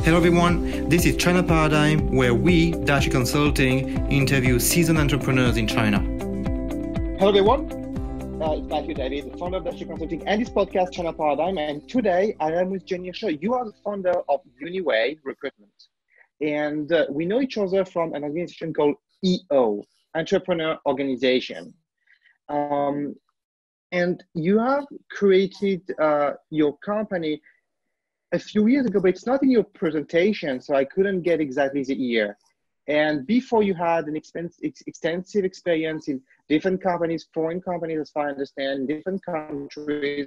Hello everyone, this is China Paradigm, where we, Uniway Consulting, interview seasoned entrepreneurs in China. Hello everyone, it's Matthieu David, the founder of Uniway Consulting and this podcast, China Paradigm. And today I am with Jenny Shaw. You are the founder of Uniway Recruitment. And we know each other from an organization called EO, Entrepreneur Organization. And you have created your company a few years ago, but it's not in your presentation, so I couldn't get exactly the year. And before you had an extensive experience in different companies, foreign companies, as far as I understand, different countries.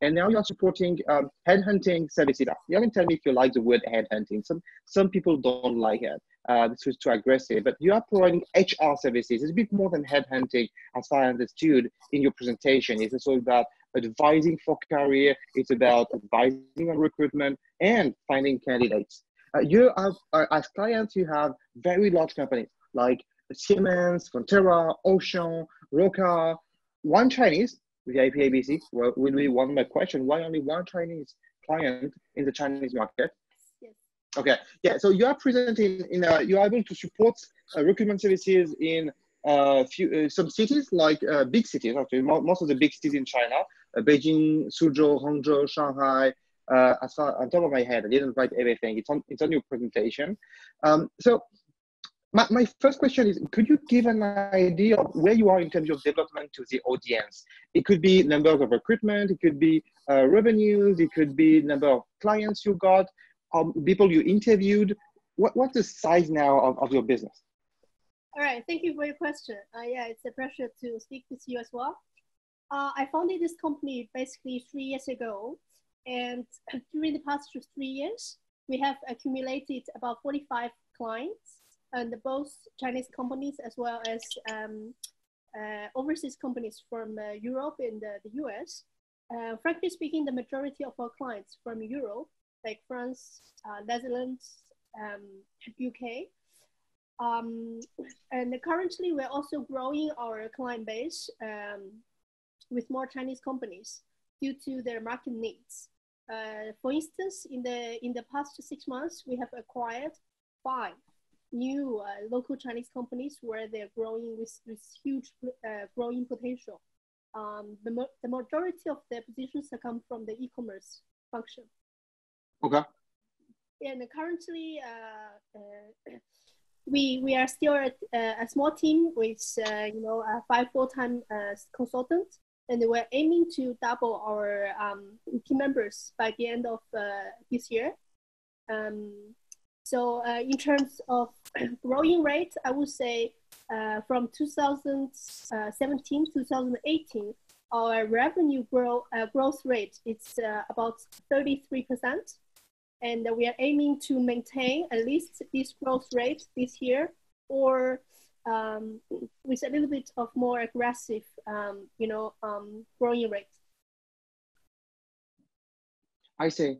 And now you're supporting headhunting services. You can tell me if you like the word headhunting. Some people don't like it. This is too aggressive, but you are providing HR services. It's a bit more than headhunting, as far as I understood in your presentation. It's also about advising for career. It's about advising on recruitment and finding candidates. You have, as clients, you have very large companies like Siemens, Fonterra, Auchan, Roca, one Chinese, VIP ABC, will be one of my questions. Why only one Chinese client in the Chinese market? Yes. Okay, yeah, so you are present you are able to support recruitment services in some cities, like big cities, actually, most of the big cities in China, Beijing, Suzhou, Hangzhou, Shanghai, as far on top of my head, I didn't write everything. It's on your presentation. So my first question is, could you give an idea of where you are in terms of development to the audience? It could be numbers of recruitment, it could be revenues, it could be number of clients you got, people you interviewed. What's the size now of your business? All right, thank you for your question. Yeah, it's a pleasure to speak with you as well. I founded this company basically 3 years ago. And during the past 3 years, we have accumulated about 45 clients, and both Chinese companies as well as overseas companies from Europe and the US. Frankly speaking, the majority of our clients from Europe, like France, Netherlands, UK. And currently, we're also growing our client base with more Chinese companies due to their market needs. For instance, in the past 6 months, we have acquired 5 new local Chinese companies where they're growing with huge growing potential. The majority of their positions have come from the e-commerce function. Okay. And currently, we are still a small team with 5 full-time consultants. And we're aiming to double our team members by the end of this year. So in terms of growing rate, I would say from 2017 to 2018, our revenue growth rate is about 33%. And we are aiming to maintain at least this growth rate this year, or with a little bit of more aggressive, growing rate. I see.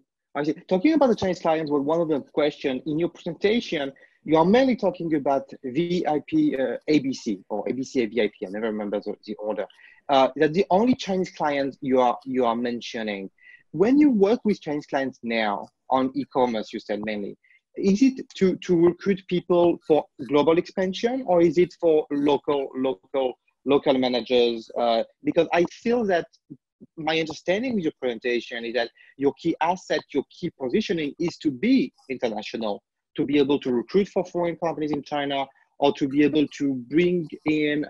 Talking about the Chinese clients was one of the questions in your presentation. You are mainly talking about VIP ABC or ABC VIP. I never remember the order. That's the only Chinese clients you are mentioning. When you work with Chinese clients now on e-commerce, you said mainly, is it to recruit people for global expansion, or is it for local managers? Because I feel that my understanding with your presentation is that your key asset, your key positioning is to be international, to be able to recruit for foreign companies in China, or to be able to bring in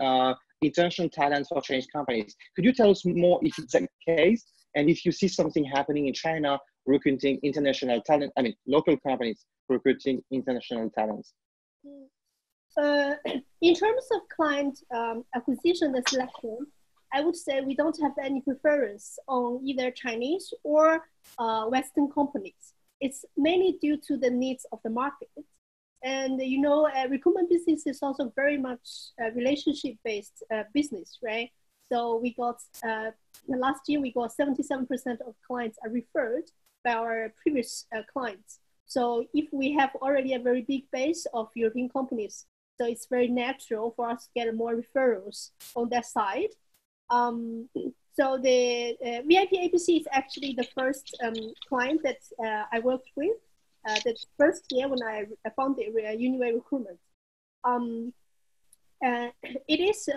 international talents for Chinese companies. Could you tell us more if it's the case, and if you see something happening in China recruiting international talent, local companies recruiting international talents? In terms of client acquisition and selection, I would say we don't have any preference on either Chinese or Western companies. It's mainly due to the needs of the market. And recruitment business is also very much a relationship-based business, right? So we got, last year we got 77% of clients are referred by our previous clients. So if we have already a very big base of European companies, so it's very natural for us to get more referrals on that side. So the VIP ABC is actually the first client that I worked with. the first year when I founded Uniway Recruitment. It is,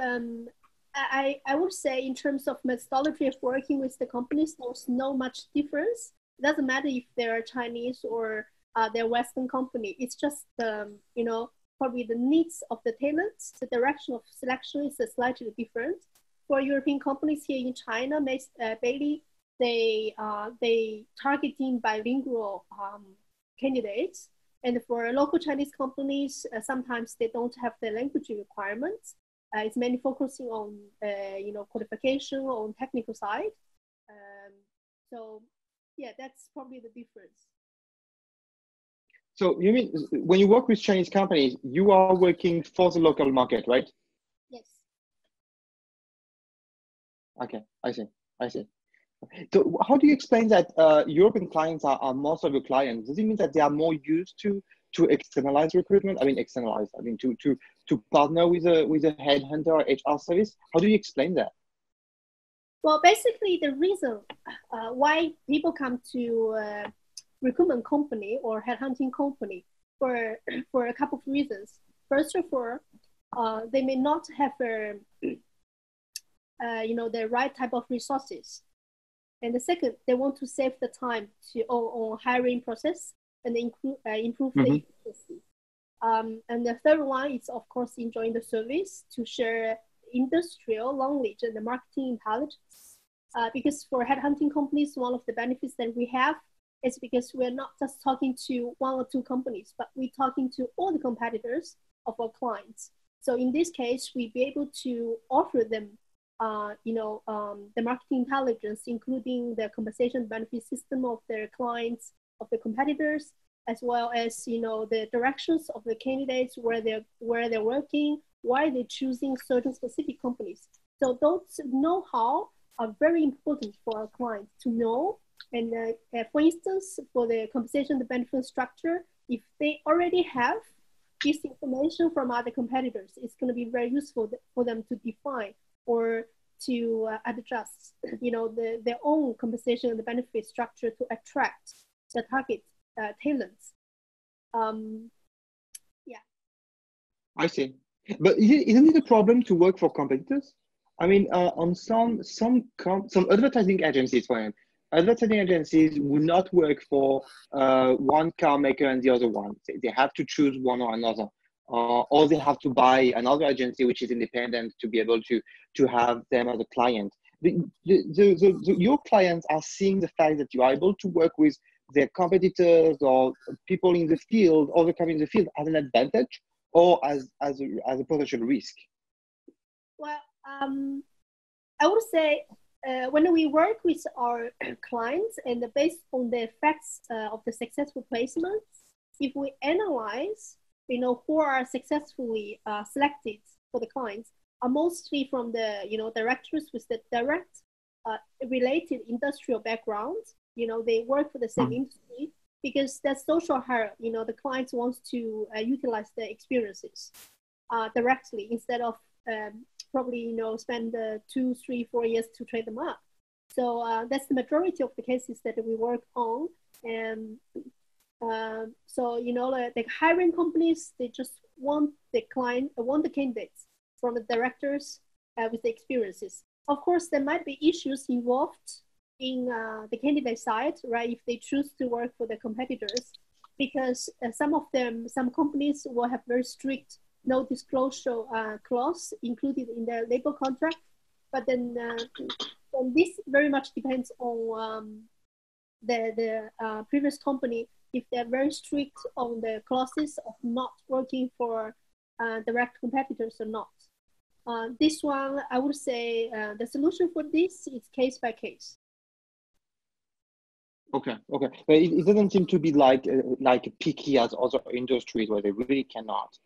I would say, in terms of methodology of working with the companies, there's no much difference. It doesn't matter if they're Chinese or they're Western company. It's just, probably the needs of the talents, the direction of selection is slightly different. For European companies here in China, mainly they targeting bilingual candidates. And for local Chinese companies, sometimes they don't have the language requirements. It's mainly focusing on, qualification on technical side. So yeah, that's probably the difference. So you mean when you work with Chinese companies, you are working for the local market, right? Yes. Okay, I see. So how do you explain that European clients are most of your clients? Does it mean that they are more used to externalize recruitment? To partner with a headhunter or HR service? How do you explain that? Well, basically the reason why people come to recruitment company or headhunting company for a couple of reasons. First of all, they may not have the right type of resources. And the second, they want to save the time on hiring process and improve the efficiency. And the third one is, of course, enjoying the service to share industrial knowledge and the marketing intelligence. Because for headhunting companies, one of the benefits that we have is because we're not just talking to one or two companies, but we're talking to all the competitors of our clients. So in this case, we'll be able to offer them the marketing intelligence, including the compensation benefit system of their clients, of the competitors, as well as the directions of the candidates, where they're working, why they're choosing certain specific companies. So those know-how are very important for our clients to know. And for instance, for the compensation, the benefit structure, if they already have this information from other competitors, it's going to be very useful for them to define or to adjust, their own compensation and the benefit structure to attract the target talents. Yeah. I see. But isn't it a problem to work for competitors? I mean, on some advertising agencies, for example, advertising agencies will not work for one car maker and the other one. They have to choose one or another. Or they have to buy another agency which is independent to be able to have them as a client. Your clients are seeing the fact that you are able to work with their competitors or people in the field, other companies in the field, as an advantage or as a potential risk? Well, I would say when we work with our clients and based on the effects of the successful placements, if we analyze who are successfully selected for the clients are mostly from the, directors with the direct related industrial backgrounds. They work for the same industry because that's social hire. The clients wants to utilize their experiences directly instead of probably, spend 2, 3, 4 years to train them up. So that's the majority of the cases that we work on. And so, the hiring companies, they just want the candidates from the directors with the experiences. Of course, there might be issues involved in the candidate side, right? If they choose to work for the competitors, because some companies will have very strict no disclosure clause included in their labor contract. But then this very much depends on the previous company, if they're very strict on the clauses of not working for direct competitors or not. This one, I would say the solution for this is case by case. Okay. But it doesn't seem to be like picky as other industries where they really cannot.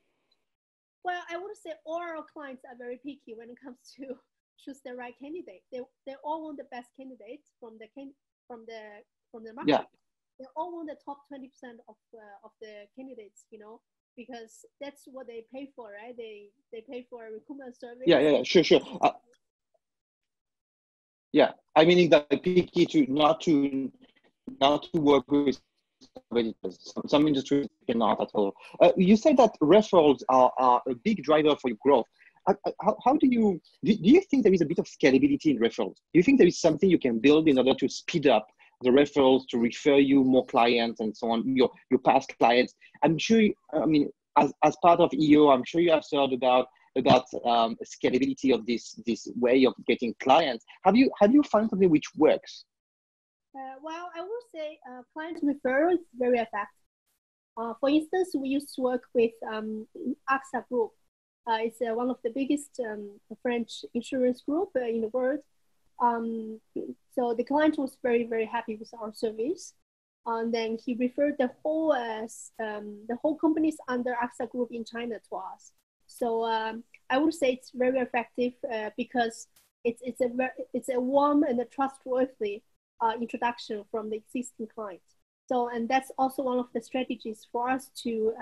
Well, I would say all our clients are very picky when it comes to choose the right candidate. They all want the best candidates from the market. Yeah. They all want the top 20% of the candidates, because that's what they pay for, right? They pay for a recruitment service. Yeah, sure. Yeah, I mean that picky to not to work with some industries cannot at all. You said that referrals are a big driver for your growth. How do you think there is a bit of scalability in referrals? Do you think there is something you can build in order to speed up the referrals, to refer you more clients and so on, your past clients? I'm sure, as part of EO, I'm sure you have heard about scalability of this way of getting clients. Have you found something which works? Well, I would say client referral is very effective. For instance, we used to work with AXA Group. It's one of the biggest French insurance group in the world. So the client was very, very happy with our service. And then he referred the whole companies under AXA Group in China to us. So I would say it's very effective because it's a warm and a trustworthy introduction from the existing client. So, and that's also one of the strategies for us to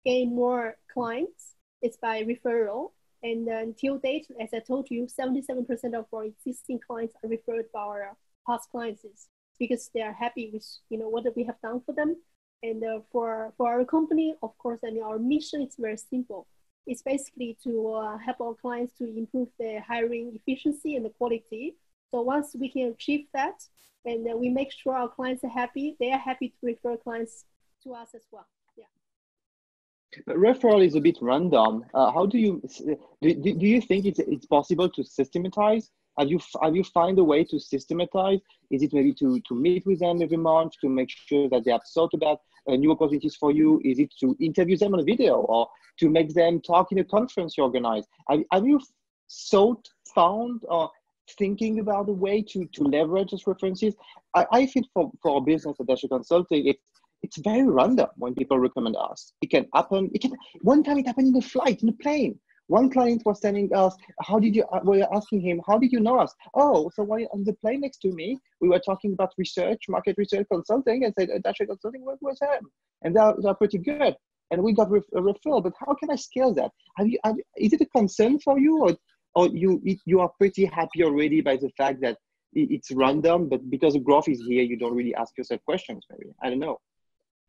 gain more clients. It's by referral. And until date, as I told you, 77% of our existing clients are referred by our past clients because they are happy with what we have done for them. And for our company, of course, our mission is very simple. It's basically to help our clients to improve their hiring efficiency and the quality. So once we can achieve that, and we make sure our clients are happy, they are happy to refer clients to us as well. Yeah. But referral is a bit random. How do you think it's possible to systematize? Have you find a way to systematize? Is it maybe to meet with them every month to make sure that they have thought about new opportunities for you? Is it to interview them on a video or to make them talk in a conference you organize? Have you found or thinking about a way to leverage those references? I think for a business at Dash Consulting, it's very random when people recommend us. It can happen. One time it happened in a flight, in a plane. One client was telling us, we were asking him, how did you know us? Oh, so while on the plane next to me, we were talking about market research consulting, and said, Dash Consulting work with them. And they're pretty good. And we got a referral, but how can I scale that? Is it a concern for you, or you are pretty happy already by the fact that it's random, but because the growth is here, you don't really ask yourself questions, maybe? I don't know.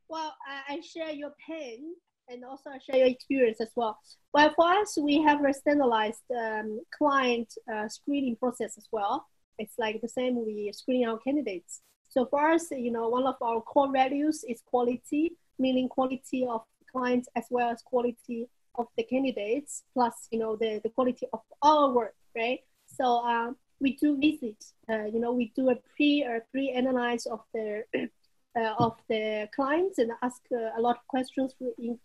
Well, I share your pain and also I share your experience as well. Well, for us, we have a standardized client screening process as well. It's like the same, we screen our candidates. So for us, one of our core values is quality, meaning quality of clients as well as quality of the candidates, plus, the quality of our work, right? So we do visit, we do a pre-analyze of the clients and ask a lot of questions,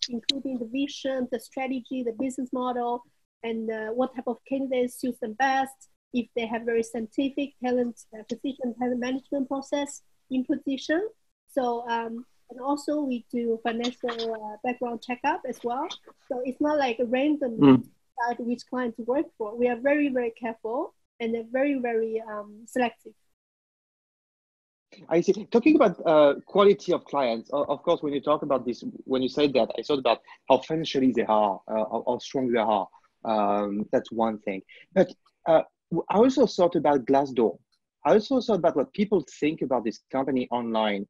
including the vision, the strategy, the business model, and what type of candidates suits them best, if they have very scientific talent management process in position. So, and also we do financial background checkup as well. So it's not like a random decide which client to work for. We are very, very careful and very, very selective. I see. Talking about quality of clients, of course, when you talk about this, when you said that, I thought about how financially they are, how strong they are. That's one thing. But I also thought about Glassdoor. I also thought about what people think about this company online.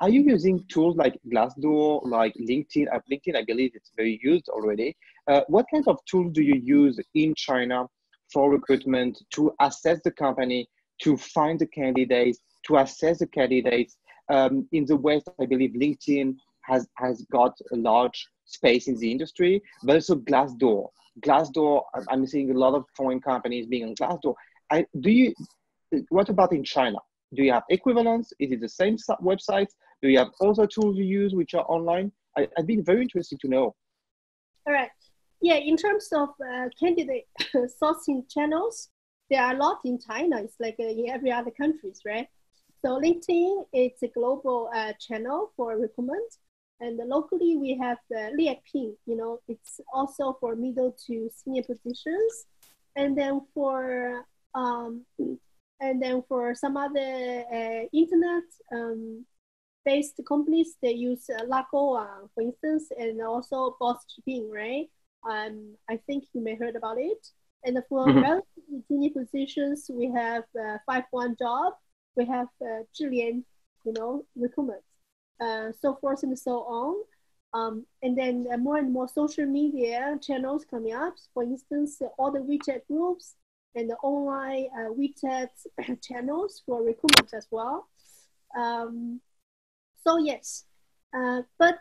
Are you using tools like Glassdoor, like LinkedIn? LinkedIn, I believe it's very used already. What kind of tools do you use in China for recruitment to assess the company, to find the candidates, to assess the candidates? In the West, I believe LinkedIn has got a large space in the industry, but also Glassdoor. Glassdoor, I'm seeing a lot of foreign companies being on Glassdoor. What about in China? Do you have equivalents? Is it the same websites? Do you have other tools you use which are online? I'd be very interested to know. All right. Yeah, in terms of candidate sourcing channels, there are a lot in China. It's like in every other countries, right? So LinkedIn, it's a global channel for recruitment. And locally, we have Lieping, it's also for middle to senior positions. And then for some other internet-based companies, they use Lago, for instance, and also Boss Shipping, right? I think you may heard about it. And for relatively junior positions, we have 51 Job, we have Zhilian, recruitment. so forth and so on. And then more and more social media channels coming up. For instance, all the WeChat groups and the online WeChat channels for recruitment as well. So yes, but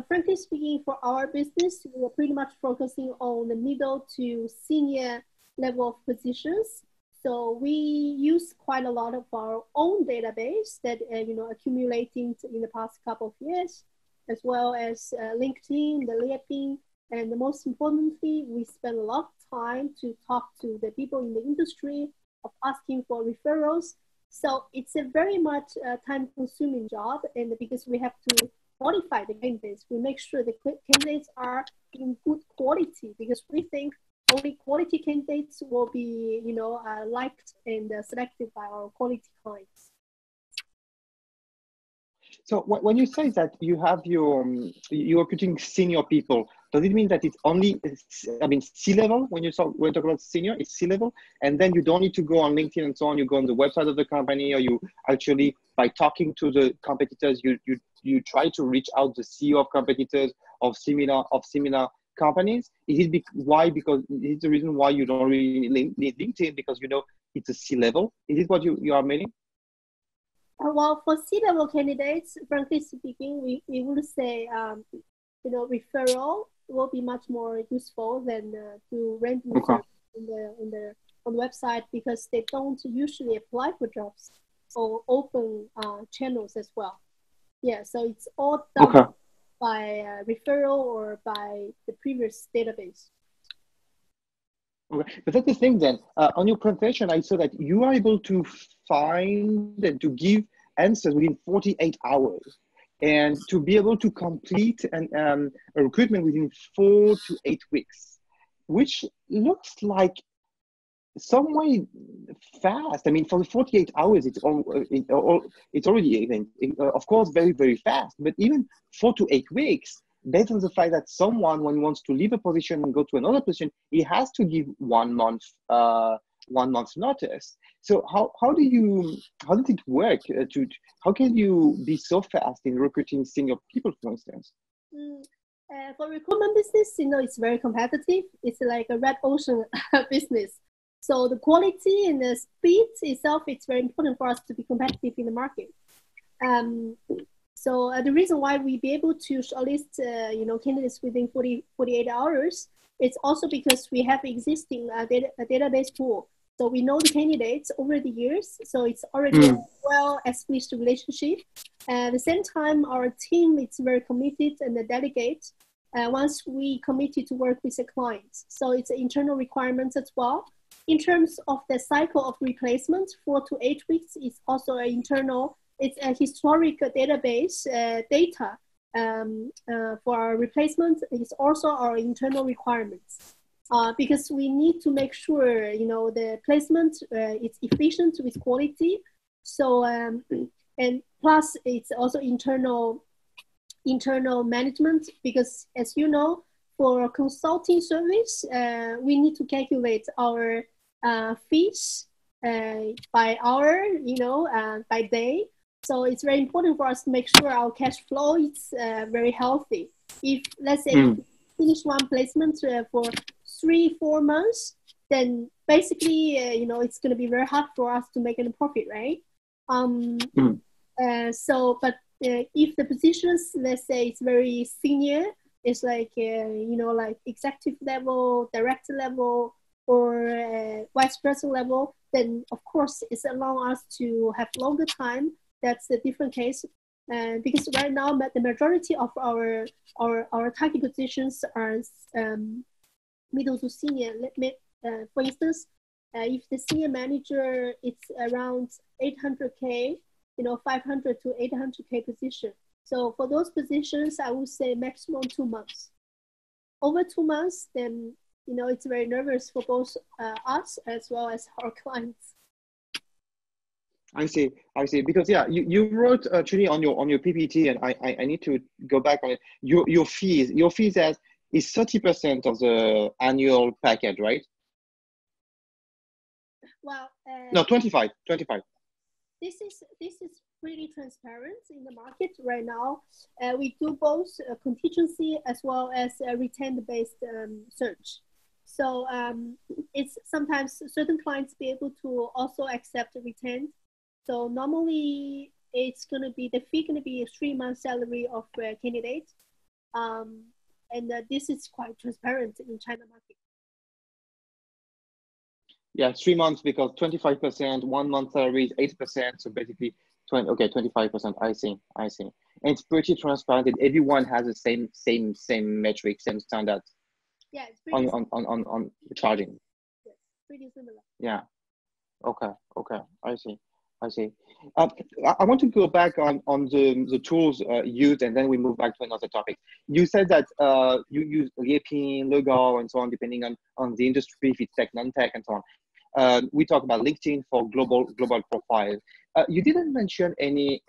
frankly speaking, for our business, we are pretty much focusing on the middle to senior level of positions. So we use quite a lot of our own database that accumulating in the past couple of years, as well as LinkedIn, the LinkedIn, and most importantly, we spend a lot of time to talk to the people in the industry of asking for referrals. So it's a very much time-consuming job, and because we have to qualify the candidates, we make sure the candidates are in good quality, because we think only quality candidates will be, liked and selected by our quality clients. So when you say that you have you're recruiting senior people, does it mean that it's only, C-level? When you talk about senior, it's C-level, and then you don't need to go on LinkedIn and so on. You go on the website of the company, or you actually, by talking to the competitors, you try to reach out the CEO of competitors of similar companies. Is it why? Because it's the reason why you don't really need LinkedIn, because it's a C-level. Is it what you are meaning? Well, for C-level candidates, frankly speaking, we would say, referral will be much more useful than to random search on the website, because they don't usually apply for jobs or open channels as well. Yeah, so it's all done by referral or by the previous database. Okay, but that's the thing then. On your presentation, I saw that you are able to find and to give answers within 48 hours, and to be able to complete a recruitment within 4 to 8 weeks, which looks like some way fast. I mean, for the 48 hours, it's already, of course, very, very fast. But even 4 to 8 weeks, based on the fact that someone, when he wants to leave a position and go to another position, he has to give 1 month notice. So how does it work? How can you be so fast in recruiting senior people, for instance? For recruitment business, it's very competitive. It's like a red ocean business. So the quality and the speed itself, it's very important for us to be competitive in the market. So the reason why we be able to shortlist, candidates within 48 hours, it's also because we have existing database pool. So we know the candidates over the years. So it's already a well-established relationship. At the same time, our team is very committed and dedicated once we committed to work with the clients. So it's an internal requirement as well. In terms of the cycle of replacement, 4 to 8 weeks is also an internal. It's a historic database data for our replacement. It's also our internal requirements because we need to make sure the placement is efficient with quality. So and plus it's also internal management, because as you know, for consulting service, we need to calculate our fees by hour, by day. So it's very important for us to make sure our cash flow is very healthy. If, let's say, we finish one placement for 3-4 months, then basically, it's going to be very hard for us to make any profit, right? But if the positions, let's say, it's very senior, it's like, like executive level, director level, or vice president level, then of course it's allowing us to have longer time. That's a different case. Because right now, the majority of our target positions are middle to senior. For instance, if the senior manager, it's around 800K, 500 to 800K position. So for those positions, I would say maximum 2 months. Over 2 months, then, it's very nervous for both us as well as our clients. I see. Because you wrote actually on your PPT, and I need to go back on it. Your fees is 30% of the annual package, right? Well, no, 25. This is pretty transparent in the market right now. We do both contingency as well as retained-based search. So it's sometimes certain clients be able to also accept retained. So normally it's going to be, the fee going to be a 3-month salary of a candidate. And this is quite transparent in China market. Yeah, 3 months because 25%, 1 month salary is 8%. So basically 25%. I see. And it's pretty transparent and everyone has the same metric, same standard. Yeah, it's pretty on charging. Yes, pretty similar. Yeah. Okay. I see. I want to go back on the tools used, and then we move back to another topic. You said that you use Liepin, Lego, and so on, depending on the industry, if it's tech, non-tech, and so on. We talk about LinkedIn for global profile. You didn't mention any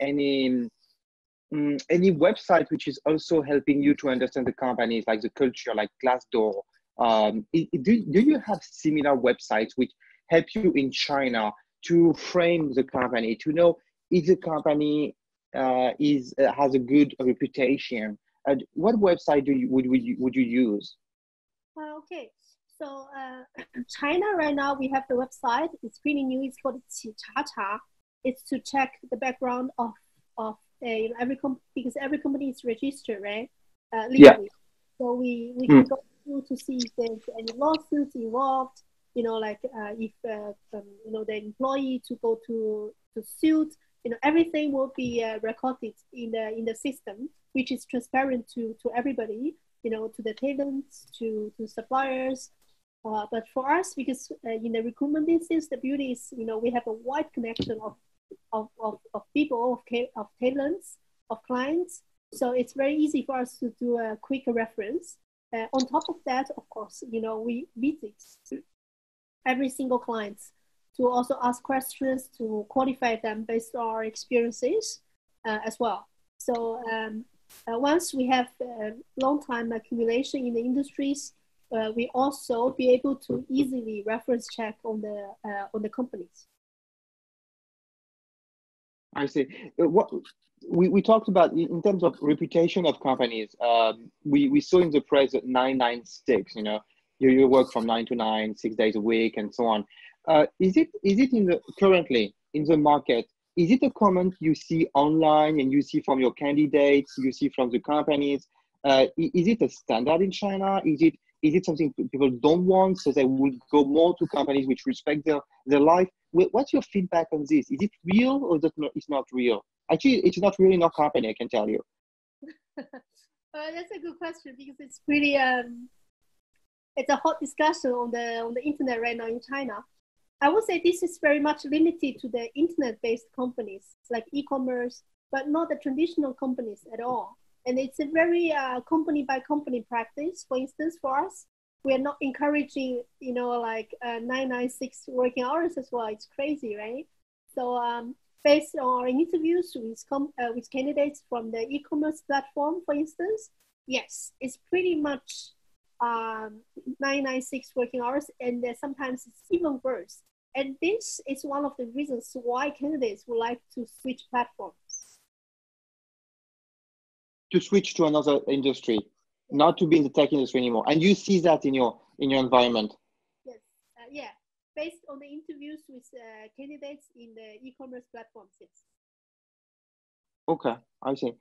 website which is also helping you to understand the companies, like the culture, like Glassdoor. Do you have similar websites which help you in China to frame the company, to know if the company has a good reputation? What website would you use? Okay, so China right now we have the website. It's pretty new. It's called Qi. It's to check the background of every company, because every company is registered, right? Legally. Yeah. So we can go through to see if there's any lawsuits involved. Like if the employee to go to suit, everything will be recorded in the system, which is transparent to everybody, to the talents, to suppliers. But for us, because in the recruitment business, the beauty is, we have a wide connection of people, of talents, of clients. So it's very easy for us to do a quick reference. On top of that, of course, we visit every single client to also ask questions to qualify them based on our experiences as well. So once we have long time accumulation in the industries, we also be able to easily reference check on the companies. I see. What we talked about in terms of reputation of companies. We saw in the press that 996. You work from 9 to 9, 6 days a week, and so on. Is it currently in the market? Is it a comment you see online and you see from your candidates, you see from the companies? Is it a standard in China? Is it something people don't want, so they would go more to companies which respect their life? What's your feedback on this? Is it real or it's not real? Actually, it's not really in our company, I can tell you. That's a good question, because it's pretty it's a hot discussion on the internet right now in China. I would say this is very much limited to the internet-based companies like e-commerce, but not the traditional companies at all. And it's a very company by company practice. For instance, for us, we are not encouraging, 996 working hours as well. It's crazy, right? So based on our interviews with candidates from the e-commerce platform, for instance, yes, it's pretty much 996 working hours, and sometimes it's even worse. And this is one of the reasons why candidates would like to switch platforms. To switch to another industry, not to be in the tech industry anymore. And you see that in your environment. Yes, yeah, based on the interviews with candidates in the e-commerce platforms, yes. Okay, I see.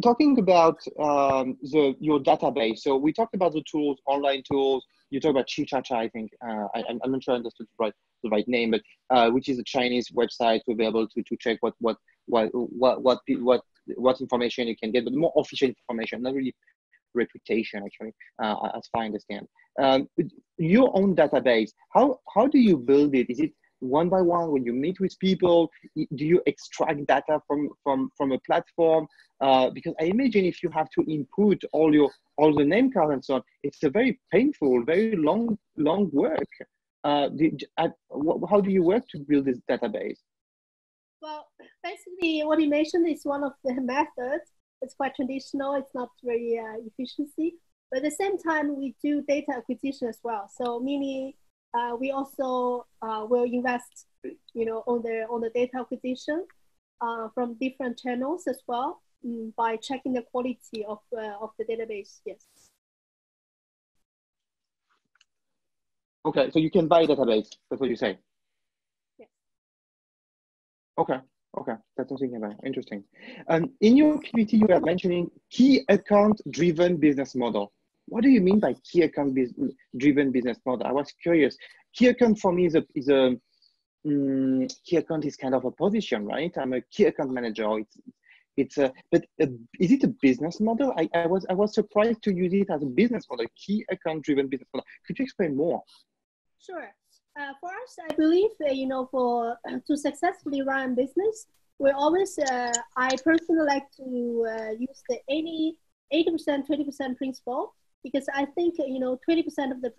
Talking about your database, so we talked about the tools, online tools. You talk about Qi, I think. I'm not sure I understood the right name, but which is a Chinese website to be able to check what information you can get, but more official information, not really reputation, actually, as far as I understand. Your own database, how do you build it? Is it one by one when you meet with people? Do you extract data from a platform? Because I imagine if you have to input all the name cards and so on, it's a very painful, very long work. How do you work to build this database? Well, basically what you mentioned is one of the methods. It's quite traditional. It's not very efficiency, but at the same time, we do data acquisition as well. So meaning we also will invest on the data acquisition from different channels as well, by checking the quality of the database. Yes. Okay, so you can buy a database. That's what you say. Yes. Okay. That's something about interesting. In your PPT, you were mentioning key account driven business model. What do you mean by key account driven business model? I was curious. Key account for me is a key account is kind of a position, right? I'm a key account manager. But is it a business model? I was surprised to use it as a business model, key account driven business model. Could you explain more? Sure. For us, I believe for to successfully run a business, we always I personally like to use the 80% 20% principle, because I think 20% of the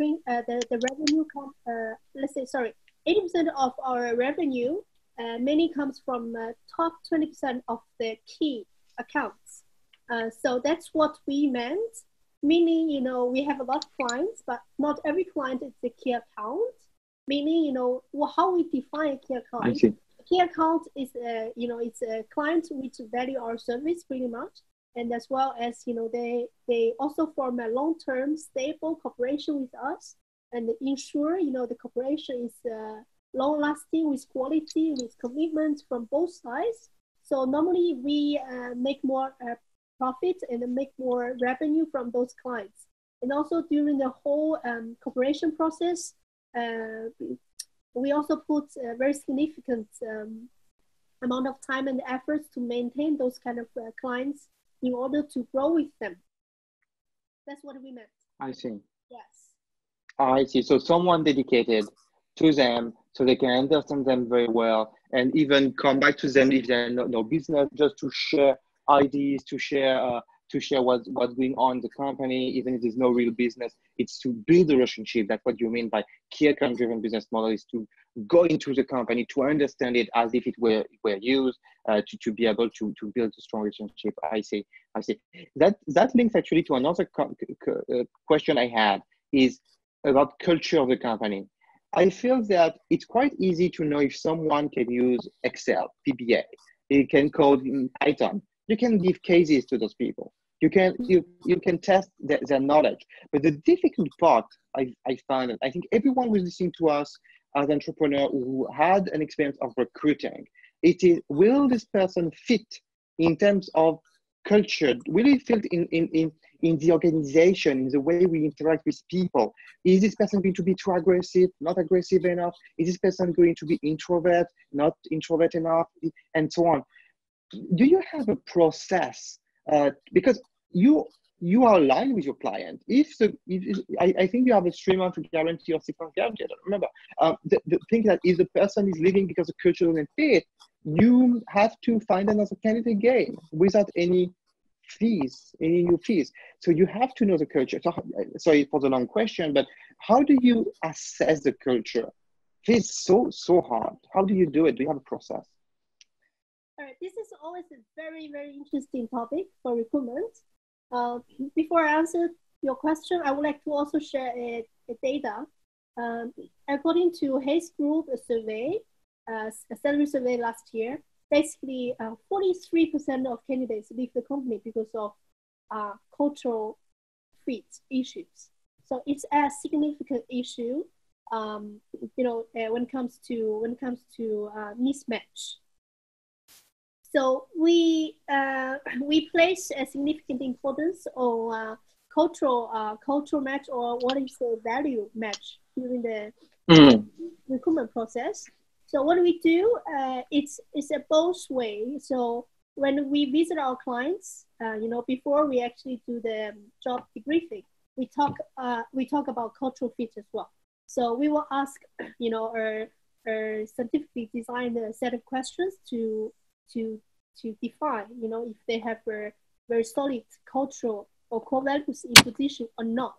revenue comes 80% of our revenue mainly comes from top 20% of the key accounts. So that's what we meant. Meaning, we have a lot of clients, but not every client is a key account. Meaning, how we define a key account. I see. A key account is, it's a client which value our service pretty much, and as well as, they also form a long-term, stable cooperation with us, and ensure, the cooperation is long-lasting, with quality, with commitment from both sides. So normally we make more profit and make more revenue from those clients. And also during the whole cooperation process, we also put a very significant amount of time and efforts to maintain those kind of clients in order to grow with them. That's what we meant. I see. Yes. I see. So someone dedicated to them so they can understand them very well, and even come back to them if they're no business, just to share ideas, to share what's going on in the company, even if there's no real business. It's to build a relationship. That's what you mean by key account driven business model, is to go into the company, to understand it as if it were used, to be able to build a strong relationship. I see. That links actually to another question I had, is about culture of the company. I feel that it's quite easy to know if someone can use Excel, VBA, they can code in Python. You can give cases to those people. You can test their knowledge. But the difficult part I find, and I think everyone who's listening to us as entrepreneur who had an experience of recruiting, it is, will this person fit in terms of culture? Will it fit in the organization, in the way we interact with people? Is this person going to be too aggressive, not aggressive enough? Is this person going to be introvert, not introvert enough, and so on? Do you have a process? Because you are aligned with your client. I think you have a 3-month guarantee or 6-month guarantee. I don't remember. The thing that if the person is leaving because the culture doesn't fit, you have to find another candidate again without any new fees. So you have to know the culture. So, sorry for the long question, but how do you assess the culture? It's so hard. How do you do it? Do you have a process? All right, this is always a very, very interesting topic for recruitment. Before I answer your question, I would like to also share a data. According to Hayes Group survey, a salary survey last year, basically 43% of candidates leave the company because of cultural fit issues. So it's a significant issue, when it comes to mismatch. So we place a significant importance on cultural match, or what is the value match during the recruitment process. So what we do, it's a both way. So when we visit our clients, before we actually do the job debriefing, we talk about cultural fit as well. So we will ask, our scientifically designed set of questions to define, if they have a very solid cultural or core values in position or not.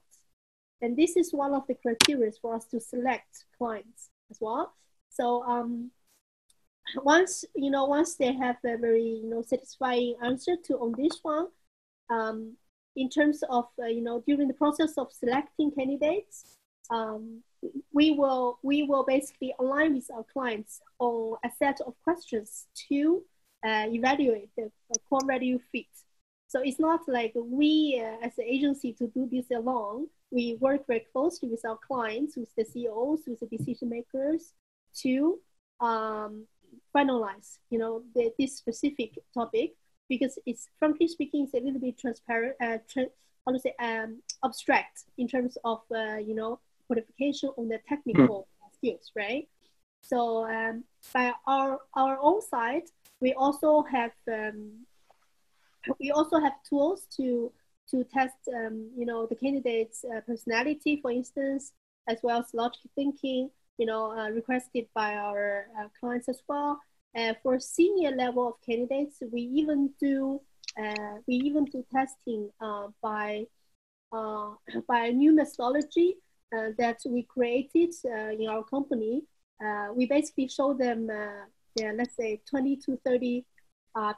And this is one of the criteria for us to select clients as well. So once they have a very satisfying answer on this one, in terms of during the process of selecting candidates, we will basically align with our clients on a set of questions to evaluate the core value fit. So it's not like we as an agency to do this alone. We work very closely with our clients, with the CEOs, with the decision makers to finalize, this specific topic, because it's, frankly speaking, it's a little bit transparent, abstract in terms of, qualification on the technical skills, right? So by our own side, we also have tools to test, the candidate's personality, for instance, as well as logical thinking, requested by our clients as well. For senior level of candidates, we even do testing by a new methodology that we created in our company. We basically show them, let's say 20 to 30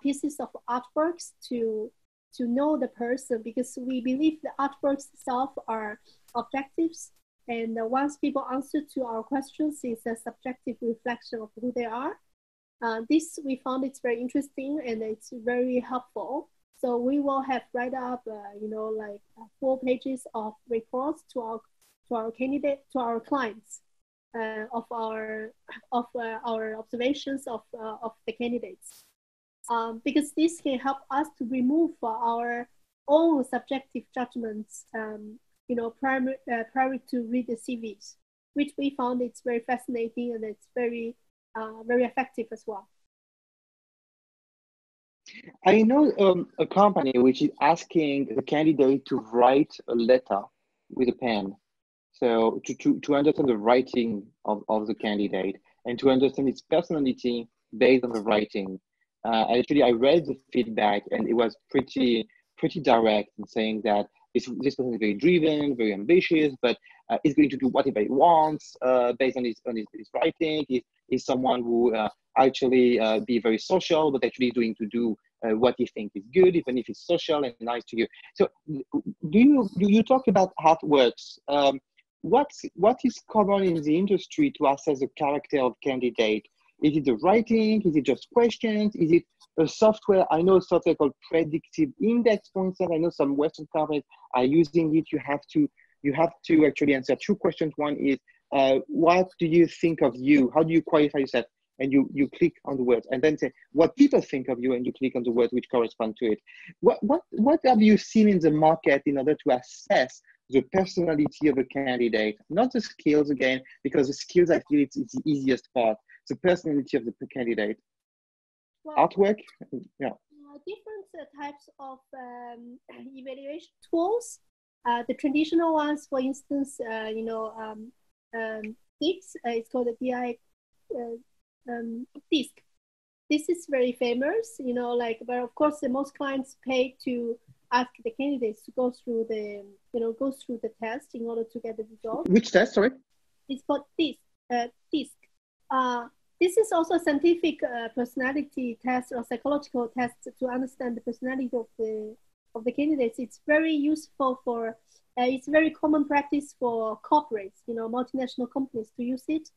pieces of artworks to know the person, because we believe the artworks itself are objectives, and once people answer to our questions, it's a subjective reflection of who they are. This we found it's very interesting and it's very helpful. So we will have write up, 4 pages of reports to our candidate, to our clients, of our observations of the candidates. Because this can help us to remove our own subjective judgments, prior to read the CVs, which we found it's very fascinating and it's very effective as well. I know a company which is asking the candidate to write a letter with a pen. So to understand the writing of the candidate and to understand its personality based on the writing. Actually, I read the feedback and it was pretty direct in saying that this person is very driven, very ambitious, but is going to do whatever he wants based on his writing. He's someone who actually be very social, but actually is going to do what he thinks is good, even if it's social and nice to you. So do you talk about how it works? What is common in the industry to assess the character of candidate? Is it the writing? Is it just questions? Is it a software? I know a software called Predictive Index, for instance. I know some Western companies are using it. You have to actually answer 2 questions. One is, what do you think of you? How do you qualify yourself? And you click on the words, and then say what people think of you, and you click on the words which correspond to it. What have you seen in the market in order to assess the personality of a candidate? Not the skills again, because the skills, I feel it's the easiest part. The personality of the candidate. Well, artwork, yeah. Different types of evaluation tools. The traditional ones, for instance, DISC. It's called the DI DISC. This is very famous, but of course, the most clients pay to ask the candidates to go through the test in order to get the result. Which test? Sorry. It's called DISC. DISC. This is also a scientific personality test or psychological test to understand the personality of the candidates. It's very useful for. It's very common practice for corporates, multinational companies to use it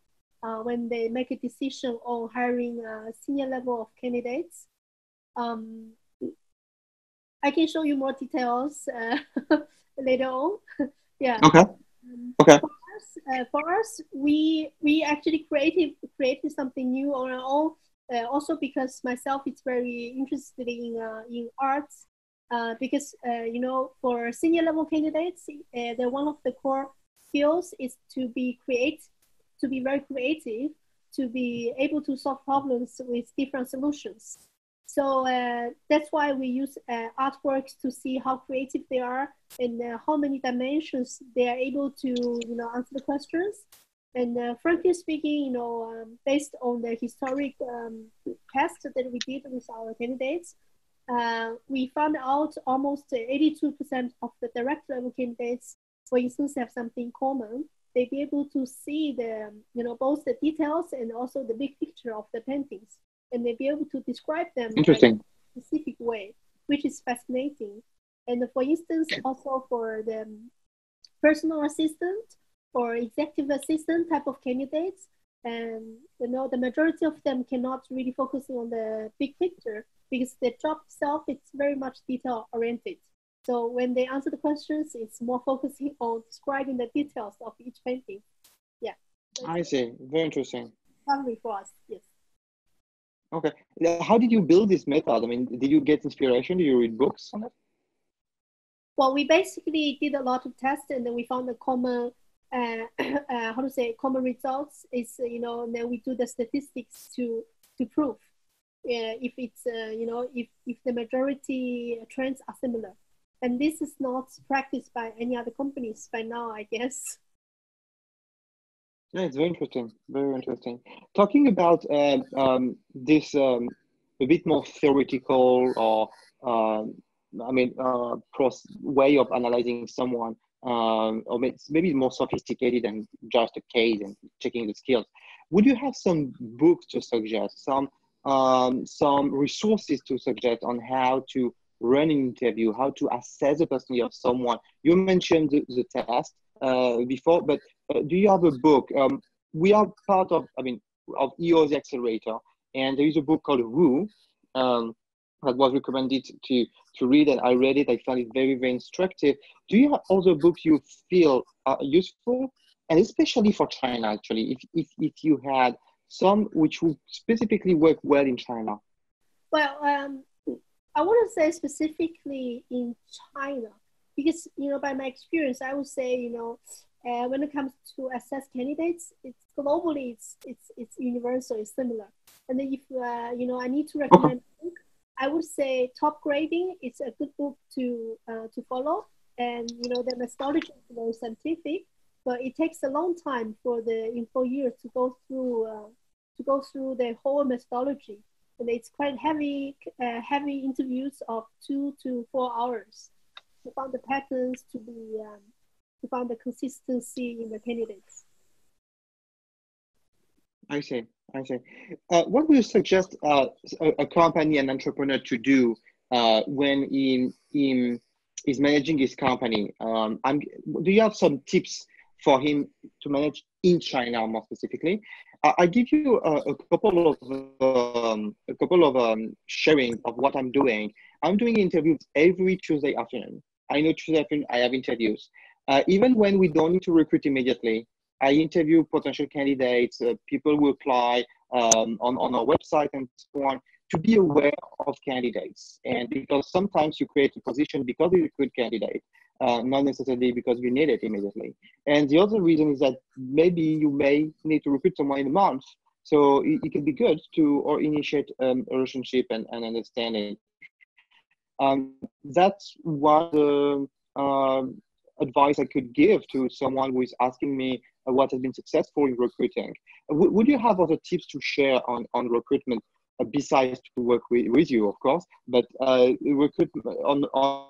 when they make a decision on hiring a senior level of candidates. I can show you more details later on. Yeah. Okay. Okay. For us, we actually created something new on our own. Also because myself, it's very interested in arts. Because for senior level candidates, one of the core skills is to be very creative, to be able to solve problems with different solutions. So that's why we use artworks to see how creative they are and how many dimensions they are able to answer the questions. And frankly speaking, based on the historic test that we did with our candidates, we found out almost 82% of the direct level candidates, for instance, have something common. They'd be able to see both the details and also the big picture of the paintings, and they'd be able to describe them in a specific way, which is fascinating. And for instance, also for the personal assistant, or executive assistant type of candidates. And the majority of them cannot really focus on the big picture because the job itself is very much detail oriented. So when they answer the questions, it's more focusing on describing the details of each painting. Yeah. I see. Very interesting. Lovely for us, yes. Okay. How did you build this method? I mean, did you get inspiration? Did you read books on it? Well, we basically did a lot of tests, and then we found a common, common results. Is and then we do the statistics to prove if it's if the majority trends are similar. And this is not practiced by any other companies by now, I guess. Yeah, it's very interesting. Very interesting. Talking about this a bit more theoretical or way of analyzing someone, or maybe more sophisticated than just a case and checking the skills. Would you have some books to suggest, some resources to suggest on how to run an interview, how to assess the personality of someone? You mentioned the test before, but do you have a book? We are part of EO the Accelerator, and there is a book called Who that was recommended to read, and I read it. I found it very, very instructive. Do you have other books you feel are useful, and especially for China? Actually, if you had some which would specifically work well in China. Well, I wouldn't say specifically in China, because by my experience, I would say when it comes to assess candidates, it's globally it's universal, it's similar. And then if I need to recommend a book, I would say Top Grading. It's a good book to follow, and the methodology is very scientific, but it takes a long time for the employer to go through the whole methodology. And it's quite heavy interviews of 2 to 4 hours to find the patterns, to find the consistency in the candidates. I see. What would you suggest a company, an entrepreneur to do when he is managing his company? Do you have some tips for him to manage in China more specifically? I give you a couple of sharing of what I'm doing. I'm doing interviews every Tuesday afternoon. I know Tuesday afternoon I have interviews. Even when we don't need to recruit immediately, I interview potential candidates, people who apply on our website and so on, to be aware of candidates. And because sometimes you create a position because you're a good candidate, not necessarily because you need it immediately. And the other reason is that maybe you may need to recruit someone in a month. So it can be good to initiate a relationship and understanding. That's one advice I could give to someone who is asking me what has been successful in recruiting. Would you have other tips to share on recruitment besides to work with you, of course, but recruitment on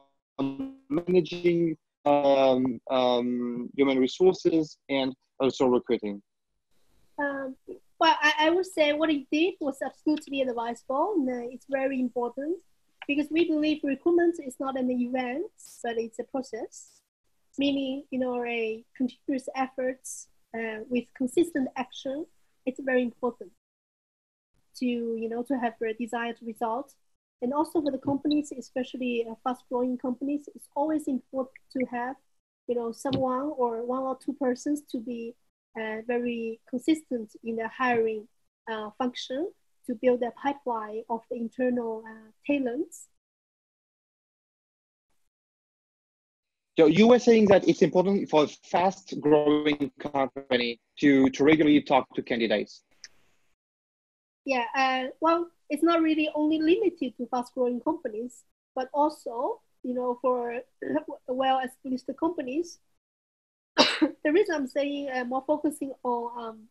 managing human resources and also recruiting? Well, I would say what he did was absolutely advisable, and it's very important because we believe recruitment is not an event, but it's a process. Meaning, a continuous efforts with consistent action. It's very important to have a desired result. And also for the companies, especially fast-growing companies, it's always important to have, someone or 1 or 2 persons to be very consistent in the hiring function to build a pipeline of the internal talents. So you were saying that it's important for a fast-growing company to regularly talk to candidates. Yeah, well, it's not really only limited to fast-growing companies, but also, for well-established companies. The reason I'm saying more focusing on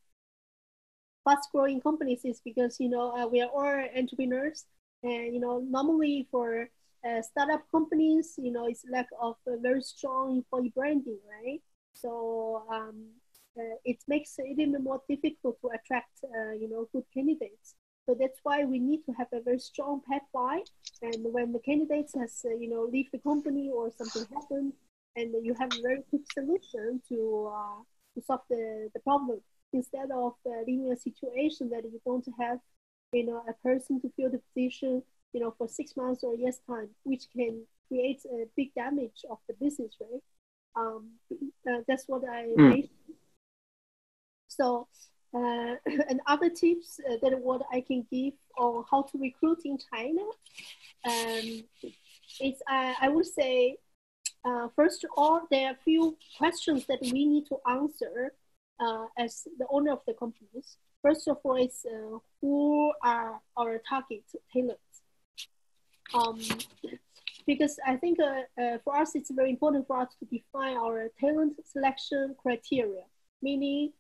fast-growing companies is because, we are all entrepreneurs, and, normally for startup companies, it's lack of a very strong employee branding, right? So it makes it even more difficult to attract, good candidates. So that's why we need to have a very strong pipeline. And when the candidates has, leave the company or something happens, and you have a very quick solution to to solve the problem, instead of leaving a situation that you don't have, a person to fill the position, for 6 months or a year's time, which can create a big damage of the business, right? That's what I mentioned. So, and other tips that what I can give on how to recruit in China, it's I would say, first of all, there are a few questions that we need to answer as the owner of the companies. First of all, is who are our target talents? Because I think for us, it's very important for us to define our talent selection criteria, meaning,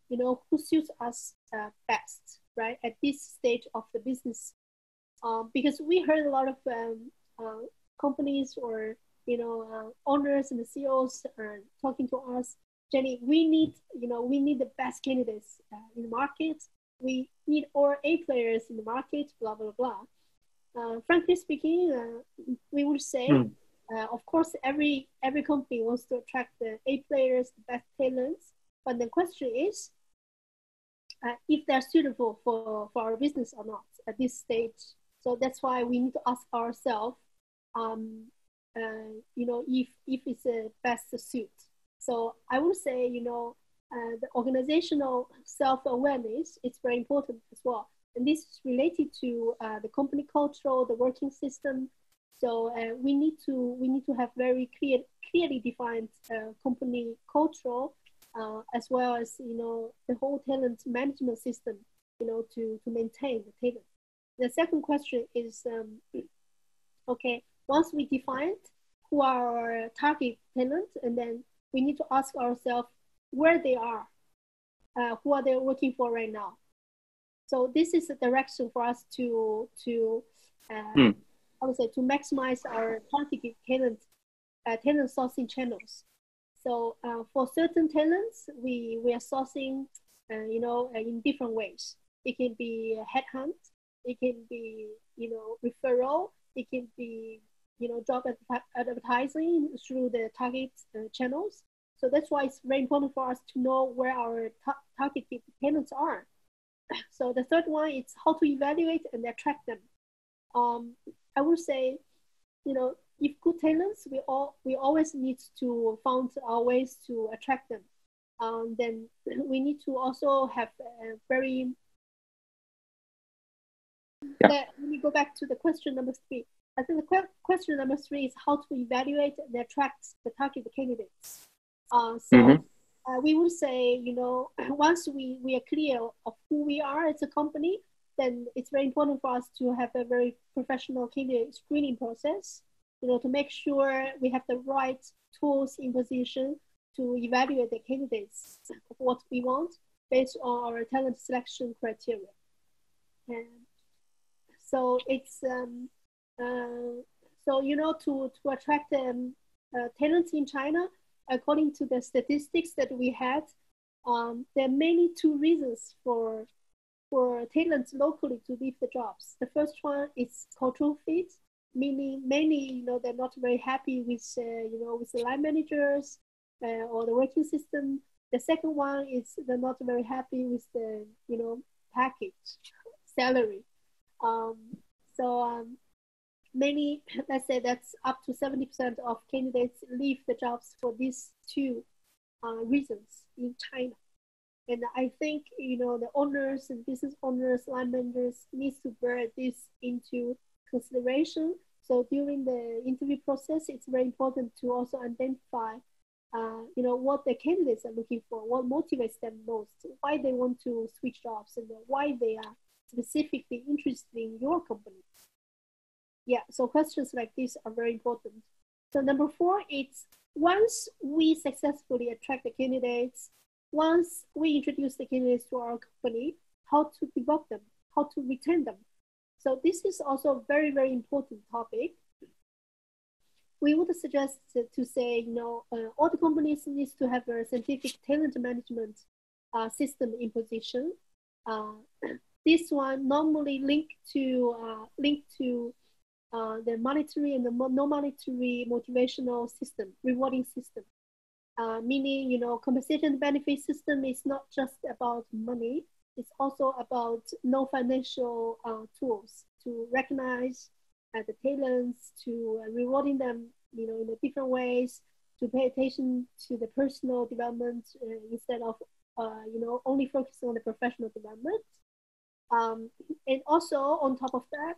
who suits us best, right, at this stage of the business. Because we heard a lot of companies or, owners and the CEOs are talking to us, Jenny, we need the best candidates in the market. We need all A players in the market, blah, blah, blah. Frankly speaking, we would say, of course, every company wants to attract the A players, the best talents. But the question is, if they're suitable for our business or not at this stage. So that's why we need to ask ourselves, if it's a best suit. So I would say, the organizational self-awareness is very important as well. And this is related to the company culture, the working system. So we need to have very clearly defined company culture, as well as the whole talent management system, to maintain the talent. The second question is, okay, once we defined who are our target talent, and then we need to ask ourselves where they are, who are they working for right now. So this is the direction for us to I would say, to maximize our targeted talent sourcing channels. So for certain talents, we are sourcing, in different ways. It can be headhunt, it can be, referral, it can be, job advertising through the target channels. So that's why it's very important for us to know where our targeted talents are. So the third one is how to evaluate and attract them. I would say, if good talents, we always need to find our ways to attract them. Then we need to also have a very. Let me go back to the question number 3. I think the question number 3 is how to evaluate and attract the target candidates. We would say, once we are clear of who we are as a company, then it's very important for us to have a very professional candidate screening process, to make sure we have the right tools in position to evaluate the candidates of what we want based on our talent selection criteria. And so it's, to attract talents in China, according to the statistics that we had, there are mainly 2 reasons for talents locally to leave the jobs. The first one is cultural fit, meaning many, they're not very happy with, with the line managers or the working system. The second one is they're not very happy with the, package, salary. Many, let's say that's up to 70% of candidates leave the jobs for these 2 reasons in China. And I think, the owners and business owners, line managers needs to bear this into consideration. So during the interview process, it's very important to also identify, what the candidates are looking for, what motivates them most, why they want to switch jobs, and why they are specifically interested in your company. Yeah, so questions like this are very important. So number 4 is, once we successfully attract the candidates, once we introduce the candidates to our company, how to develop them, how to retain them. So this is also a very, very important topic. We would suggest to say, all the companies need to have a scientific talent management system in position. This one normally linked to the monetary and the non-monetary motivational system, rewarding system. meaning, compensation benefit system is not just about money. It's also about non-financial tools to recognize the talents, to rewarding them, in a different ways, to pay attention to the personal development instead of, only focusing on the professional development. And also on top of that,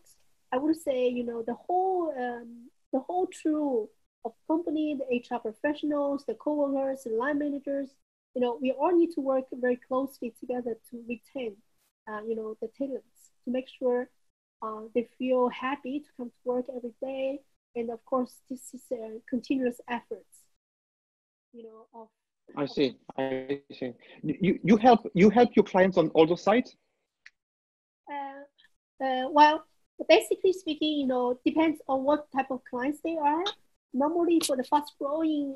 I would say, the whole true of company, the HR professionals, the co-workers, the line managers, we all need to work very closely together to retain, the talents, to make sure they feel happy to come to work every day. And of course, this is a continuous efforts, of. I see. You help your clients on all those sides? Well, basically speaking, depends on what type of clients they are. Normally, for the fast-growing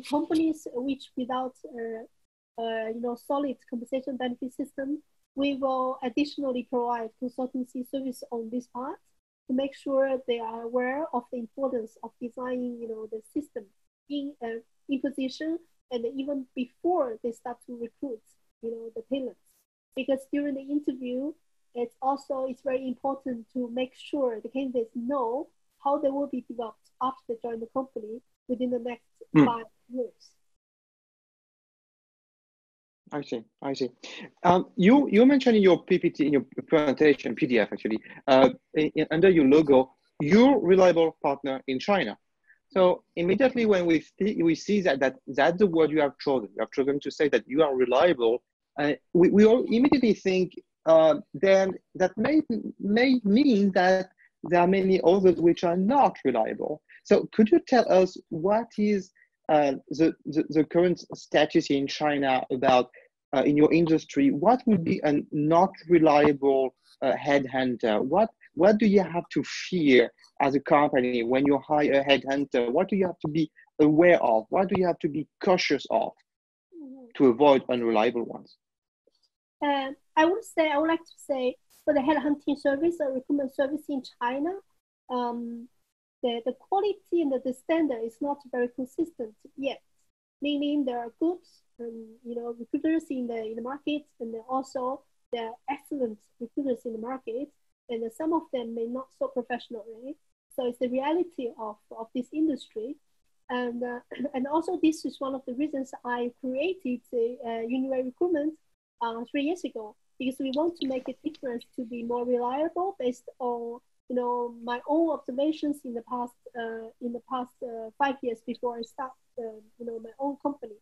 companies, which without solid compensation benefit system, we will additionally provide consultancy service on this part to make sure they are aware of the importance of designing, the system in position, and even before they start to recruit, the talents. Because during the interview, it's very important to make sure the candidates know how they will be developed after they join the company within the next 5 years. I see. You mentioned in your PPT, in your presentation, PDF actually, under your logo, your reliable partner in China. So immediately when we see that's the word you have chosen. You have chosen to say that you are reliable. We all immediately think then that may mean that there are many others which are not reliable. So could you tell us what is the current status in China about in your industry? What would be a not reliable headhunter? What do you have to fear as a company when you hire a headhunter? What do you have to be aware of? What do you have to be cautious of to avoid unreliable ones? I would like to say for the headhunting service or recruitment service in China, the quality and the standard is not very consistent yet. Meaning there are good, recruiters in the market, and also there are excellent recruiters in the market, and some of them may not so professional, right? So it's the reality of this industry, and also this is one of the reasons I created Uniway Recruitment 3 years ago, because we want to make a difference to be more reliable based on my own observations in the past 5 years before I start my own company.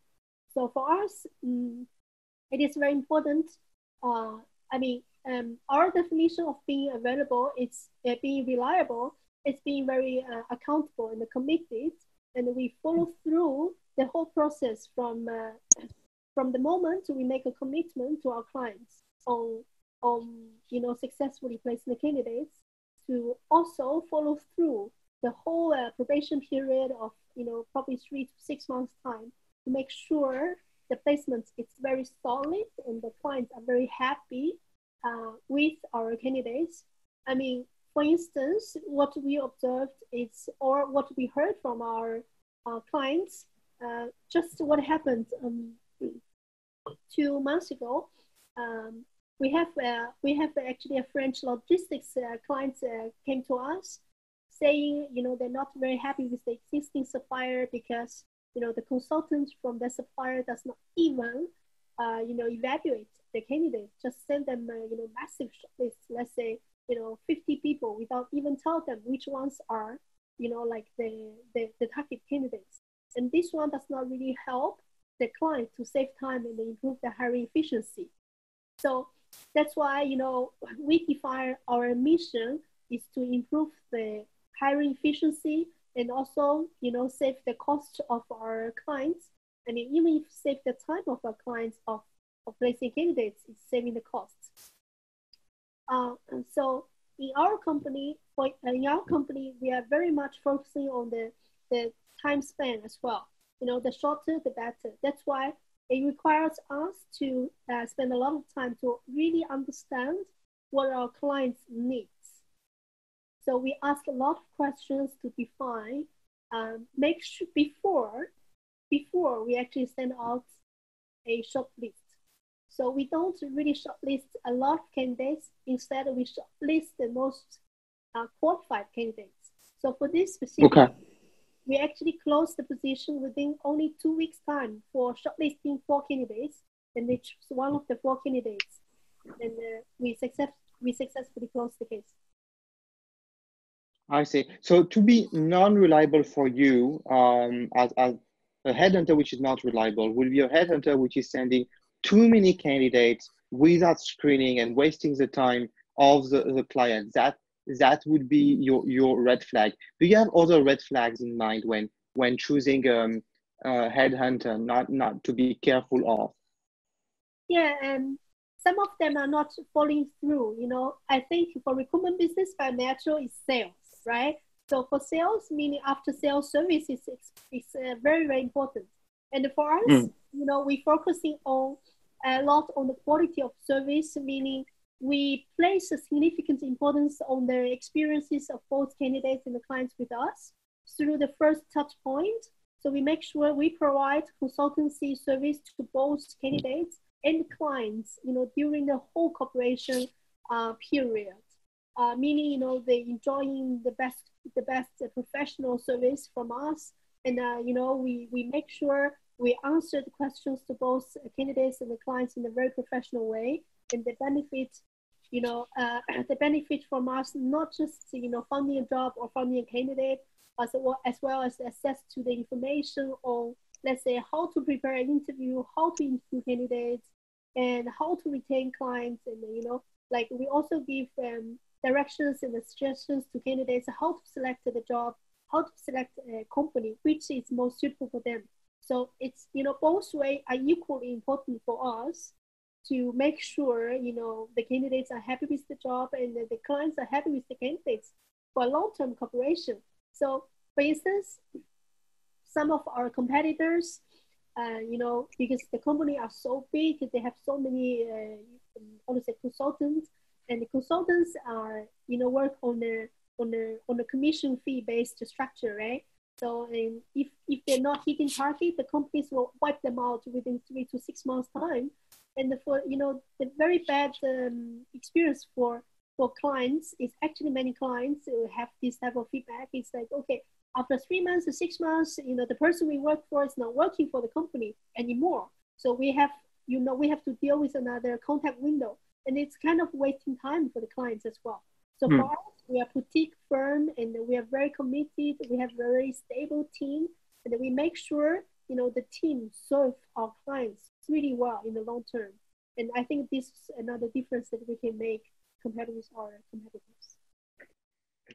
So for us, it is very important. Our definition of being available is being reliable. It's being very accountable and committed, and we follow through the whole process from the moment we make a commitment to our clients on successfully placing the candidates, to also follow through the whole probation period of probably 3 to 6 months time to make sure the placement is very solid and the clients are very happy with our candidates. For instance, what we observed is, or what we heard from our clients, just what happened 2 months ago. We have actually a French logistics clients came to us saying, they're not very happy with the existing supplier because, the consultant from the supplier does not even, evaluate the candidate, just send them, massive shortlist, let's say, 50 people without even tell them which ones are, like the target candidates. And this one does not really help the client to save time and improve the hiring efficiency. So that's why, we define our mission is to improve the hiring efficiency and also, save the cost of our clients. Even if save the time of our clients of placing candidates, it's saving the costs. So in our company, we are very much focusing on the time span as well. The shorter, the better. That's why it requires us to spend a lot of time to really understand what our clients need. So we ask a lot of questions to define, make sure before before we actually send out a short list. So we don't really shortlist a lot of candidates. Instead, we shortlist the most qualified candidates. So for this specific, we actually closed the position within only 2 weeks' time for shortlisting 4 candidates, and they chose one of the 4 candidates, and we successfully closed the case. I see. So to be non-reliable for you, as a headhunter which is not reliable, will be a headhunter which is sending too many candidates without screening and wasting the time of the client. That would be your red flag. Do you have other red flags in mind when choosing a headhunter, not to be careful of? Yeah, and some of them are not following through. You know, I think for recruitment business, by natural is sales, right? So for sales, meaning after sales service is very, very important. And for us, you know, we're focusing on a lot on the quality of service, meaning we place a significant importance on the experiences of both candidates and the clients with us through the first touch point. So we make sure we provide consultancy service to both candidates and clients, you know, during the whole cooperation period. Meaning, you know, they enjoying the best professional service from us, and you know, we make sure we answer the questions to both candidates and the clients in a very professional way, and the benefit, you know, the benefit from us, not just, you know, finding a job or finding a candidate, as well as access to the information on, let's say, how to prepare an interview, how to interview candidates, and how to retain clients, and you know, like we also give directions and suggestions to candidates how to select the job, how to select a company which is most suitable for them. So it's, you know, both ways are equally important for us to make sure, you know, the candidates are happy with the job and the clients are happy with the candidates for long-term cooperation. So for instance, some of our competitors, you know, because the company are so big, they have so many consultants, and the consultants are, you know, work on a commission fee based structure, right? So if they're not hitting target, the companies will wipe them out within 3 to 6 months time. And for, you know, the very bad experience for clients is actually many clients who have this type of feedback. It's like, okay, after 3 months or 6 months, you know, the person we work for is not working for the company anymore. So we have, you know, we have to deal with another contact window, and it's kind of wasting time for the clients as well. So for us, we are boutique firm, and we are very committed. We have a very stable team, and we make sure, you know, the team serve our clients really well in the long term. And I think this is another difference that we can make compared with our competitors.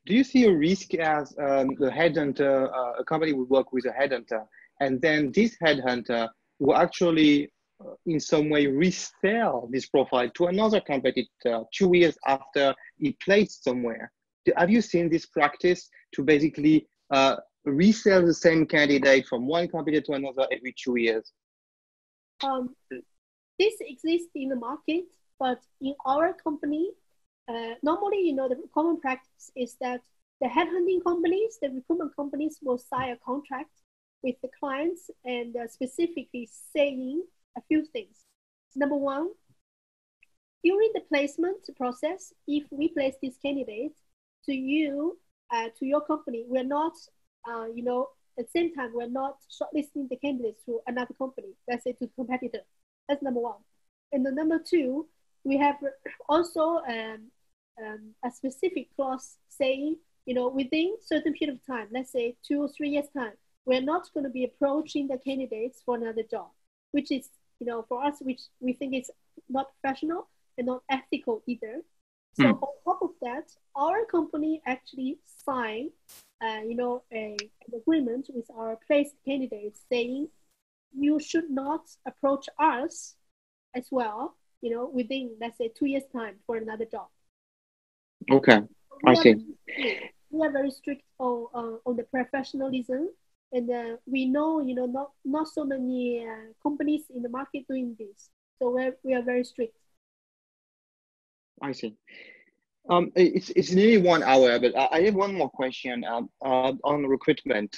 Do you see a risk as the headhunter, a company will work with a headhunter, and then this headhunter will actually in some way resell this profile to another competitor 2 years after he placed somewhere? Have you seen this practice to basically resell the same candidate from one competitor to another every 2 years? This exists in the market, but in our company, normally, you know, the common practice is that the headhunting companies, the recruitment companies will sign a contract with the clients and specifically saying a few things. Number one, during the placement process, if we place this candidate to you, to your company, we're not, you know, at the same time, we're not shortlisting the candidates to another company, let's say to competitor. That's number one. And the number two, we have also a specific clause saying, you know, within certain period of time, let's say 2 or 3 years time, we're not going to be approaching the candidates for another job, which is, you know, for us, which we think is not professional and not ethical either. So on top of that, our company actually signed, you know, an agreement with our placed candidates saying you should not approach us as well, you know, within, let's say, 2 years time for another job. Okay, I see. We are very strict on the professionalism, and we know, you know, not so many companies in the market doing this. So we are very strict. I see. It's nearly 1 hour, but I have one more question on recruitment.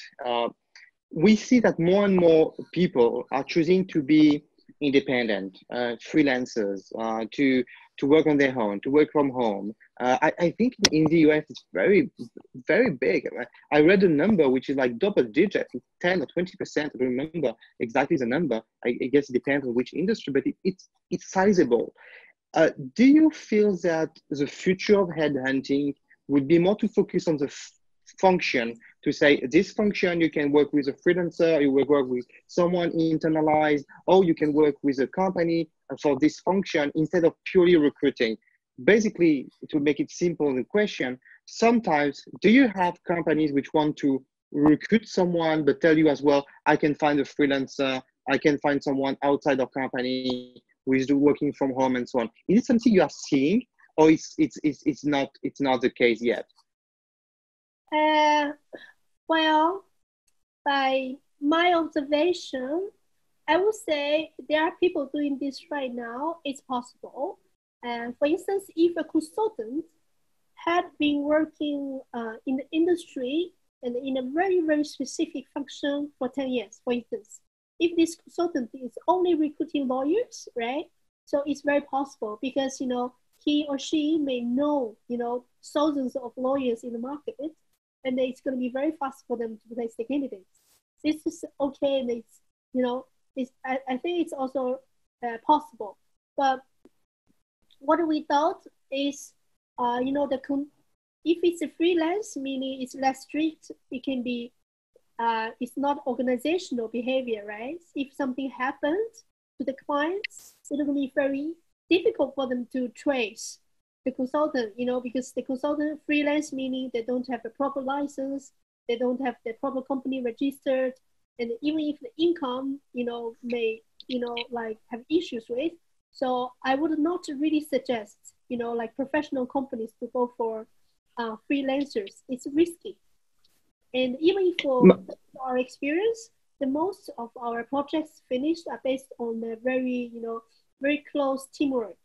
we see that more and more people are choosing to be independent, freelancers, to work on their own, to work from home. I think in the US it's very, very big. I read a number which is like double digit, 10 or 20%. I don't remember exactly the number. I guess it depends on which industry, but it's sizable. Do you feel that the future of headhunting would be more to focus on the function, to say this function you can work with a freelancer, you will work with someone internalized, or you can work with a company for this function instead of purely recruiting? Basically, to make it simple, the question, sometimes do you have companies which want to recruit someone but tell you as well, I can find a freelancer, I can find someone outside of company who is working from home and so on? Is it something you are seeing, or it's not the case yet? Well, by my observation, I would say there are people doing this right now. It's possible. And for instance, if a consultant had been working in the industry and in a very, very specific function for 10 years, for instance, if this consultant is only recruiting lawyers, right? So it's very possible because, you know, he or she may know, you know, thousands of lawyers in the market, and it's going to be very fast for them to place the candidates. This is okay, and it's, you know, I think it's also possible. But what we thought is, you know, if it's a freelance, meaning it's less strict, it can be, it's not organizational behavior, right? If something happens to the clients, it'll be very difficult for them to trace the consultant, you know, because the consultant freelance, meaning they don't have the proper license, they don't have the proper company registered, and even if the income, you know, may, you know, like have issues with. So I would not really suggest, you know, like professional companies to go for freelancers. It's risky. And even for our experience, the most of our projects finished are based on a very, you know, very close teamwork.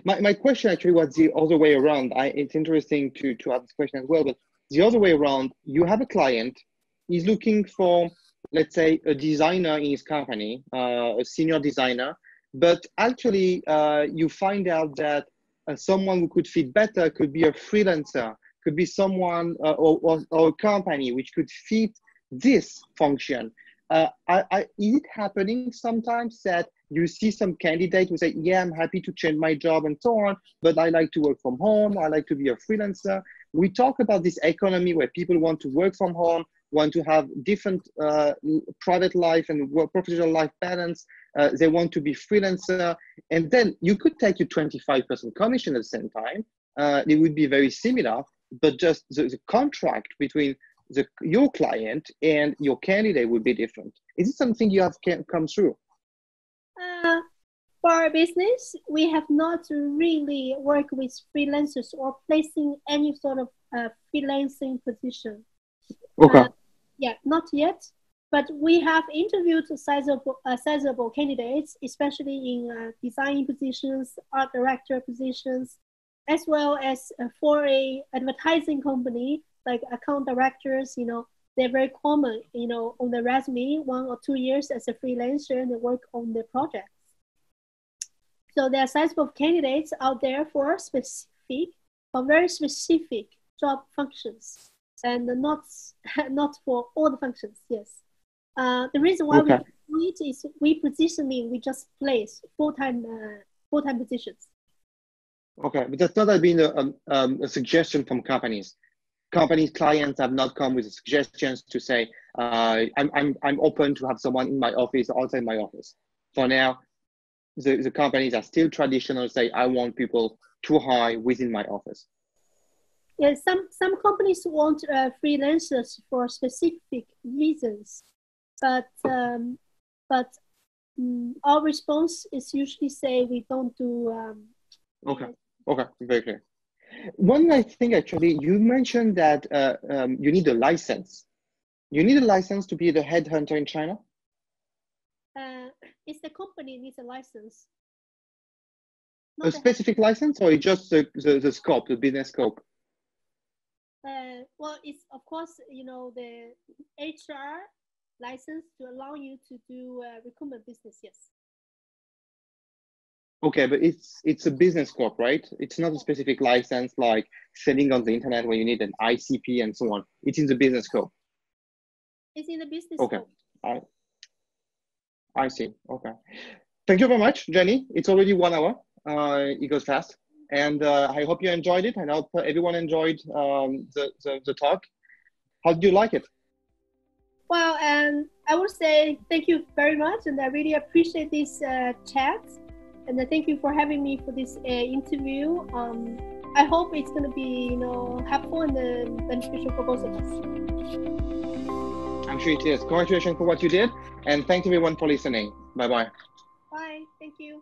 My question actually was the other way around. It's interesting to have this question as well, but the other way around, you have a client, he's looking for, let's say, a designer in his company, a senior designer, but actually you find out that someone who could fit better could be a freelancer, could be someone or a company which could fit this function. Is it happening sometimes that you see some candidate who say, yeah, I'm happy to change my job and so on, but I like to work from home, I like to be a freelancer? We talk about this economy where people want to work from home, want to have different private life and work, professional life balance. They want to be freelancer. And then you could take your 25% commission at the same time. It would be very similar, but just the contract between your client and your candidate would be different. Is it something you have come through? For our business, we have not really worked with freelancers or placing any sort of freelancing position. Okay. Yeah, not yet. But we have interviewed sizable candidates, especially in design positions, art director positions, as well as for a advertising company, like account directors, you know, they're very common, you know, on the resume, 1 or 2 years as a freelancer and they work on the projects. So there are sizable candidates out there for specific, or very specific job functions, and not for all the functions. Yes. The reason why we do it is we just place full-time positions. Okay, but that's not been a suggestion from companies. Companies, clients have not come with suggestions to say, I'm open to have someone in my office or outside my office. For now, the companies are still traditional, say, I want people to hire within my office. Yeah, some companies want freelancers for specific reasons, but our response is usually say we don't do. Okay, very clear. One nice thing, actually, you mentioned that you need a license. You need a license to be the headhunter in China? It's the company needs a license. A specific license, or just the scope, the business scope? Well, it's of course, the HR license to allow you to do recruitment business. Yes. Okay, but it's a business corp, right? It's not a specific license like selling on the internet where you need an ICP and so on. It's in the business scope. It's in the business Okay. scope. I see. Okay. Thank you very much, Jenny. It's already 1 hour. It goes fast. And I hope you enjoyed it. And I hope everyone enjoyed the talk. How did you like it? Well, and I would say thank you very much. And I really appreciate this chat. And thank you for having me for this interview. I hope it's going to be, helpful and beneficial for both of us. I'm sure it is. Congratulations for what you did. And thanks everyone for listening. Bye-bye. Bye. Thank you.